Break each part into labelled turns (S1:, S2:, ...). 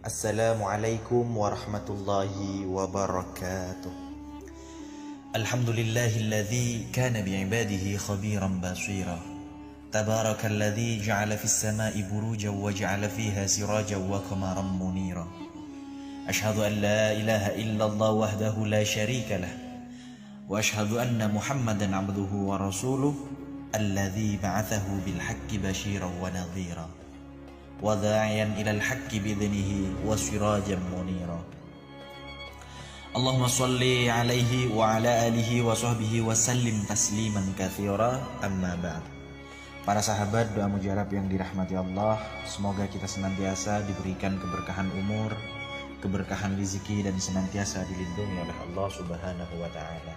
S1: Assalamualaikum warahmatullahi wabarakatuh. Alhamdulillahilladzi kana bi'ibadihi khabiran basira. Tabarakalladzi ja'ala fis sama'i burujan wa ja'ala fiha sirajan wa qamaran munira. Ashhadu an la ilaha illallah wahdahu la syarika lah. Wa ashhadu anna Muhammadan 'abduhu wa rasuluh alladzi ba'athahu bil haqqi basyiran wa nadhira. Wadha'iyan ilal haqqi bi'idhnihi wa sirajan munira. Allahumma salli alaihi wa ala alihi wa sahbihi wa sallim tasliman katsira, amma ba'd. Para sahabat doa mujarab yang dirahmati Allah, semoga kita senantiasa diberikan keberkahan umur, keberkahan rezeki, dan senantiasa dilindungi oleh Allah Subhanahu wa ta'ala.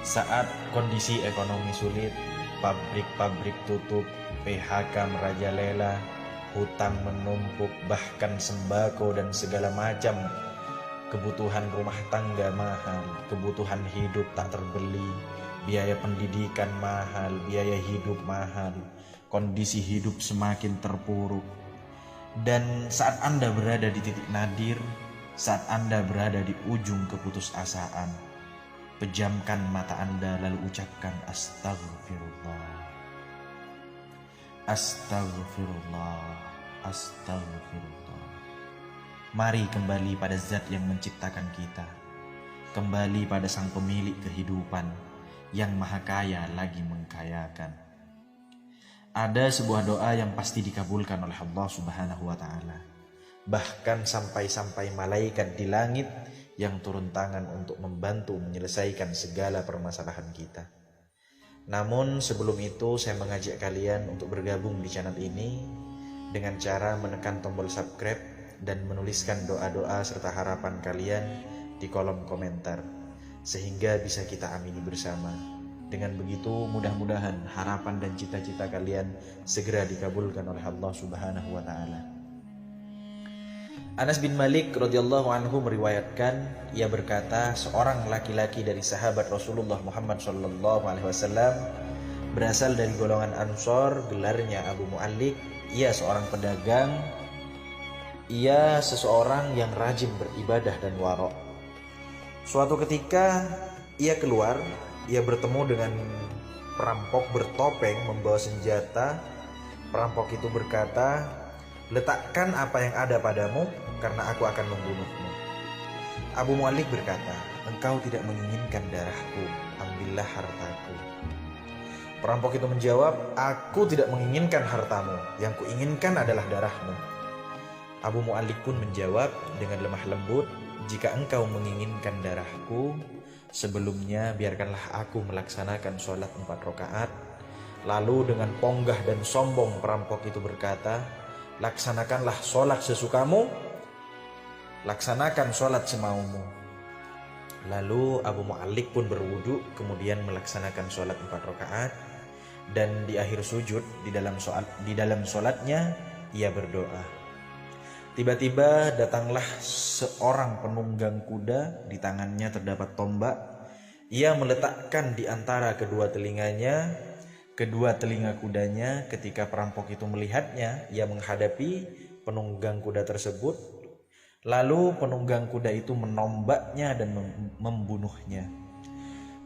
S1: Saat kondisi ekonomi sulit, pabrik-pabrik tutup, PHK merajalela, hutang menumpuk, bahkan sembako dan segala macam kebutuhan rumah tangga mahal, kebutuhan hidup tak terbeli, biaya pendidikan mahal, biaya hidup mahal, kondisi hidup semakin terpuruk. Dan saat Anda berada di titik nadir, saat Anda berada di ujung keputusasaan, pejamkan mata Anda lalu ucapkan astagfirullah. Astagfirullah, astagfirullah. Mari kembali pada zat yang menciptakan kita, kembali pada sang pemilik kehidupan yang maha kaya lagi mengkayakan. Ada sebuah doa yang pasti dikabulkan oleh Allah Subhanahu wa ta'ala, bahkan sampai-sampai malaikat di langit yang turun tangan untuk membantu menyelesaikan segala permasalahan kita. Namun sebelum itu saya mengajak kalian untuk bergabung di channel ini dengan cara menekan tombol subscribe dan menuliskan doa-doa serta harapan kalian di kolom komentar, sehingga bisa kita amini bersama. Dengan begitu mudah-mudahan harapan dan cita-cita kalian segera dikabulkan oleh Allah Subhanahu wa ta'ala. Anas bin Malik radhiyallahu anhu meriwayatkan, ia berkata, seorang laki-laki dari sahabat Rasulullah Muhammad sallallahu alaihi wasallam berasal dari golongan Ansor, gelarnya Abu Mu'allik. Ia seorang pedagang, ia seseorang yang rajin beribadah dan wara'. Suatu ketika ia keluar, ia bertemu dengan perampok bertopeng membawa senjata. Perampok itu berkata, letakkan apa yang ada padamu, karena aku akan membunuhmu. Abu Mu'allik berkata, engkau tidak menginginkan darahku, ambillah hartaku. Perampok itu menjawab, aku tidak menginginkan hartamu, yang kuinginkan adalah darahmu. Abu Mu'allik pun menjawab dengan lemah lembut, jika engkau menginginkan darahku, sebelumnya biarkanlah aku melaksanakan sholat 4 rakaat. Lalu dengan ponggah dan sombong perampok itu berkata, laksanakanlah sholat sesukamu, laksanakan sholat semaumu. Lalu Abu Mu'allik pun berwudu, kemudian melaksanakan sholat 4 rakaat. Dan di akhir sujud, di dalam sholatnya, ia berdoa. Tiba-tiba datanglah seorang penunggang kuda, di tangannya terdapat tombak. Ia meletakkan di antara kedua telinga kudanya. Ketika perampok itu melihatnya, ia menghadapi penunggang kuda tersebut. Lalu penunggang kuda itu menombaknya dan membunuhnya.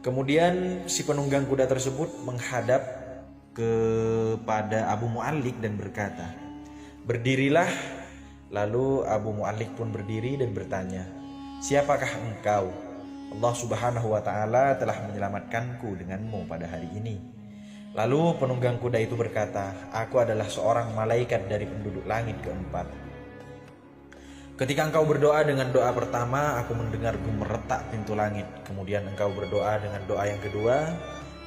S1: Kemudian si penunggang kuda tersebut menghadap kepada Abu Mu'allik dan berkata, berdirilah. Lalu Abu Mu'allik pun berdiri dan bertanya, siapakah engkau? Allah Subhanahu wa ta'ala telah menyelamatkanku denganmu pada hari ini. Lalu penunggang kuda itu berkata, aku adalah seorang malaikat dari penduduk langit keempat. Ketika engkau berdoa dengan doa pertama, aku mendengar gemeretak pintu langit. Kemudian engkau berdoa dengan doa yang kedua,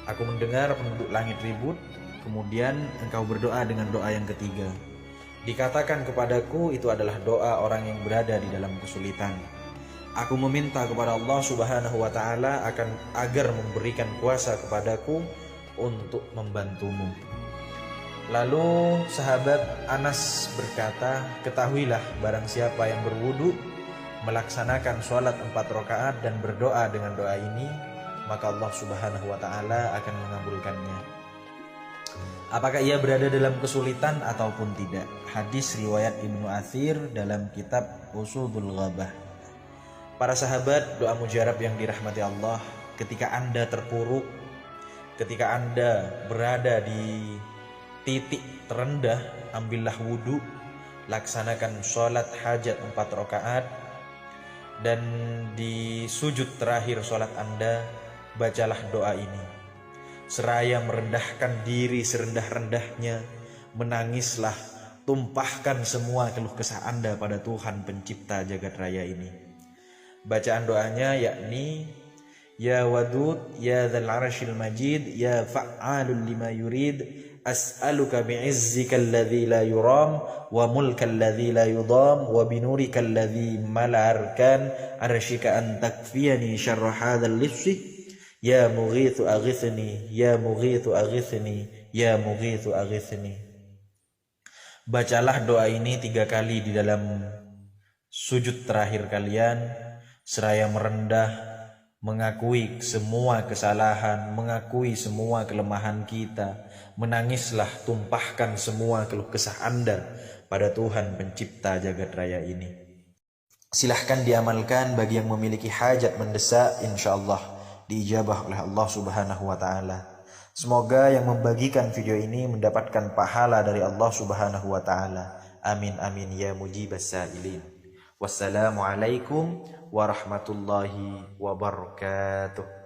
S1: aku mendengar penduduk langit ribut. Kemudian engkau berdoa dengan doa yang ketiga. Dikatakan kepadaku itu adalah doa orang yang berada di dalam kesulitan. Aku meminta kepada Allah Subhanahu wa ta'ala agar memberikan kuasa kepadaku untuk membantumu. Lalu sahabat Anas berkata, ketahuilah barang siapa yang berwudu, melaksanakan sholat 4 rakaat dan berdoa dengan doa ini, maka Allah Subhanahu wa ta'ala akan mengabulkannya. Apakah ia berada dalam kesulitan ataupun tidak? Hadis riwayat Ibnu Athir dalam kitab Usudul Ghabah. Para sahabat, doa mujarab yang dirahmati Allah, ketika Anda terpuruk, ketika Anda berada di titik terendah, ambillah wudhu, laksanakan sholat hajat 4 rakaat, dan di sujud terakhir sholat Anda, bacalah doa ini. Seraya merendahkan diri serendah-rendahnya, menangislah, tumpahkan semua keluh kesah Anda pada Tuhan pencipta jagat raya ini. Bacaan doanya yakni, Ya Wadud, Ya Dzal Arsyil Majid, Ya Fa'alul lima yurid, As'aluka bi'izzika alladhi la yuram, wa mulka alladhi la yudam, wa binurika alladhi mala'arkan, arsyika an takfiyani syarra hadzal lifsi, Ya mughithu aghithni, Ya mughithu aghithni, Ya mughithu aghithni. Bacalah doa ini 3 kali di dalam sujud terakhir kalian, seraya merendah, mengakui semua kesalahan, mengakui semua kelemahan kita. Menangislah, tumpahkan semua keluh kesah Anda pada Tuhan pencipta jagat raya ini. Silahkan diamalkan bagi yang memiliki hajat mendesak, insyaallah diijabah oleh Allah Subhanahu wa taala. Semoga yang membagikan video ini mendapatkan pahala dari Allah Subhanahu wa taala. Amin amin ya mujibas sa'ilin. Wassalamualaikum warahmatullahi wabarakatuh.